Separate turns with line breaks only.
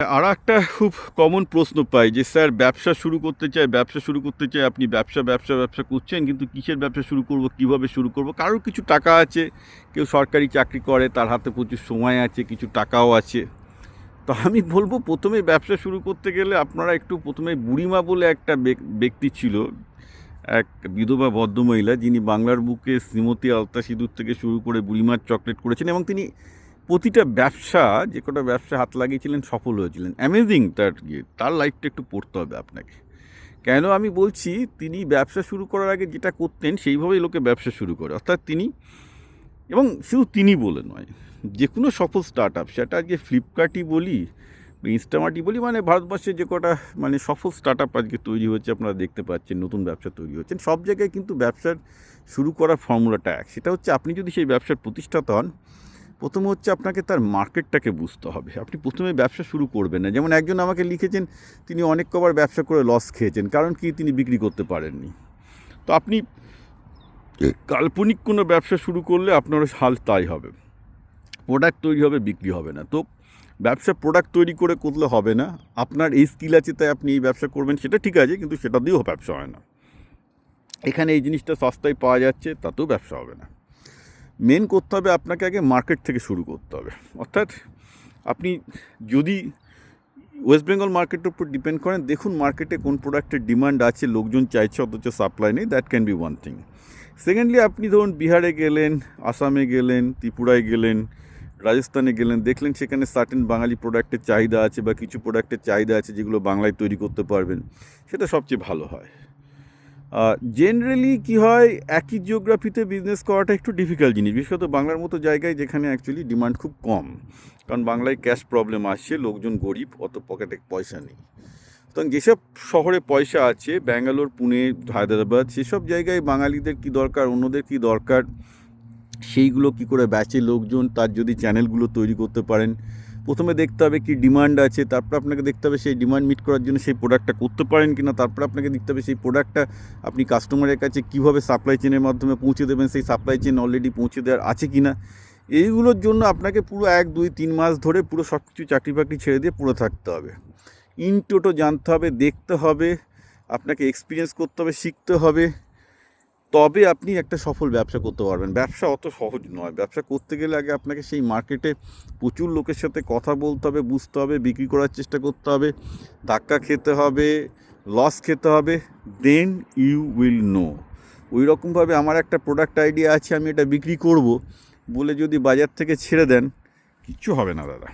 একটা খুব কমন প্রশ্ন পাই যে স্যার ব্যবসা শুরু করতে চাই, আপনি ব্যবসা করছেন, কিন্তু কিসের ব্যবসা শুরু করব, কিভাবে শুরু করব? কারোর কিছু টাকা আছে, কেউ সরকারি চাকরি করে, তার হাতে প্রচুর সময় আছে, কিছু টাকাও আছে। তো আমি বলব, প্রথমে ব্যবসা শুরু করতে গেলে আপনারা একটু প্রথমে বুড়িমা বলে একটা ব্যক্তি ছিল, এক বিধবা ভদ্রমহিলা, যিনি বাংলার বুকে শ্রীমতী আলতা সিঁদুর থেকে শুরু করে বুড়িমার চকলেট করেছেন, এবং তিনি প্রতিটা ব্যবসা, যে কটা ব্যবসা হাত লাগিয়েছিলেন, সফল হয়েছিলেন। অ্যামেজিং তার লাইফটা একটু পড়তে হবে আপনাকে। কেন আমি বলছি, তিনি ব্যবসা শুরু করার আগে যেটা করতেন সেইভাবেই লোকে ব্যবসা শুরু করে। অর্থাৎ তিনি, এবং শুধু তিনি বলে নয়, যে কোনো সফল স্টার্ট আপ, সেটা আজকে ফ্লিপকার্টই বলি বা ইনস্টামার্টই বলি, মানে ভারতবর্ষে যে কটা মানে সফল স্টার্ট আপ আজকে তৈরি হচ্ছে, আপনারা দেখতে পাচ্ছেন, নতুন ব্যবসা তৈরি হচ্ছেন, সব জায়গায় কিন্তু ব্যবসার শুরু করার ফর্মুলাটা এক। সেটা হচ্ছে, আপনি যদি সেই ব্যবসার প্রতিষ্ঠাতা হন, প্রথম হচ্ছে আপনাকে তার মার্কেটটাকে বুঝতে হবে। আপনি প্রথমে ব্যবসা শুরু করবেন না। যেমন একজন আমাকে লিখেছেন, তিনি অনেক কবার ব্যবসা করে লস খেয়েছেন, কারণ কি, তিনি বিক্রি করতে পারেননি। তো আপনি কাল্পনিক কোনো ব্যবসা শুরু করলে আপনার হাল তাই হবে, প্রোডাক্ট তৈরি হবে, বিক্রি হবে না। তো ব্যবসা প্রোডাক্ট তৈরি করে করলে হবে না। আপনার এই স্কিল আছে তাই আপনি এই ব্যবসা করবেন, সেটা ঠিক আছে, কিন্তু সেটা দিয়েও ব্যবসা হয় না। এখানে এই জিনিসটা সস্তায় পাওয়া যাচ্ছে, তাতেও ব্যবসা হবে না। মেন করতে হবে, আপনাকে আগে মার্কেট থেকে শুরু করতে হবে। অর্থাৎ আপনি যদি ওয়েস্ট বেঙ্গল মার্কেটের উপর ডিপেন্ড করেন, দেখুন মার্কেটে কোন প্রোডাক্টের ডিমান্ড আছে, লোকজন চাইছে অথচ সাপ্লাই নেই, that can be one thing. Secondly, আপনি ধরুন বিহারে গেলেন, আসামে গেলেন, ত্রিপুরায় গেলেন, রাজস্থানে গেলেন, দেখলেন সেখানে সার্টেন বাঙালি প্রোডাক্টের চাহিদা আছে বা কিছু প্রোডাক্টের চাহিদা আছে যেগুলো বাংলায় তৈরি করতে পারবেন, সেটা সবচেয়ে ভালো হয়। জেনারেলি কী হয়, একই জিওগ্রাফিতে বিজনেস করাটা একটু ডিফিকাল্ট জিনিস, বিশেষত বাংলার মতো জায়গায় যেখানে অ্যাকচুয়ালি ডিমান্ড খুব কম, কারণ বাংলায় ক্যাশ প্রবলেম আসছে, লোকজন গরিব, অত পকেটে পয়সা নেই। সুতরাং যেসব শহরে পয়সা আছে, ব্যাঙ্গালোর, পুনে, হায়দ্রাবাদ, সেসব জায়গায় বাঙালিদের কী দরকার, অন্যদের কী দরকার, সেইগুলো কী করে বেচে লোকজন, তার যদি চ্যানেলগুলো তৈরি করতে পারেন। প্রথমে দেখতে হবে কী ডিমান্ড আছে, তারপর আপনাকে দেখতে হবে সেই ডিমান্ড মিট করার জন্য সেই প্রোডাক্টটা করতে পারেন কি না, তারপর আপনাকে দেখতে হবে সেই প্রোডাক্টটা আপনি কাস্টমারের কাছে কীভাবে সাপ্লাই চেনের মাধ্যমে পৌঁছে দেবেন, সেই সাপ্লাই চেন অলরেডি পৌঁছে দেওয়ার আছে কি না। এইগুলোর জন্য আপনাকে পুরো 1-2-3 মাস ধরে পুরো সব কিছু চাকরি বাকরি ছেড়ে দিয়ে পুরো থাকতে হবে, ইন টোটো জানতে হবে, দেখতে হবে, আপনাকে এক্সপিরিয়েন্স করতে হবে, শিখতে হবে, তবে আপনি একটা সফল ব্যবসা করতে পারবেন। ব্যবসা অত সহজ নয়। ব্যবসা করতে গেলে আগে আপনাকে সেই মার্কেটে প্রচুর লোকের সাথে কথা বলতে হবে, বুঝতে হবে, বিক্রি করার চেষ্টা করতে হবে, ধাক্কা খেতে হবে, লস খেতে হবে, দেন ইউ উইল নো। ওই রকমভাবে আমার একটা প্রোডাক্ট আইডিয়া আছে, আমি এটা বিক্রি করব বলে যদি বাজার থেকে ছেড়ে দেন, কিচ্ছু হবে না দাদা।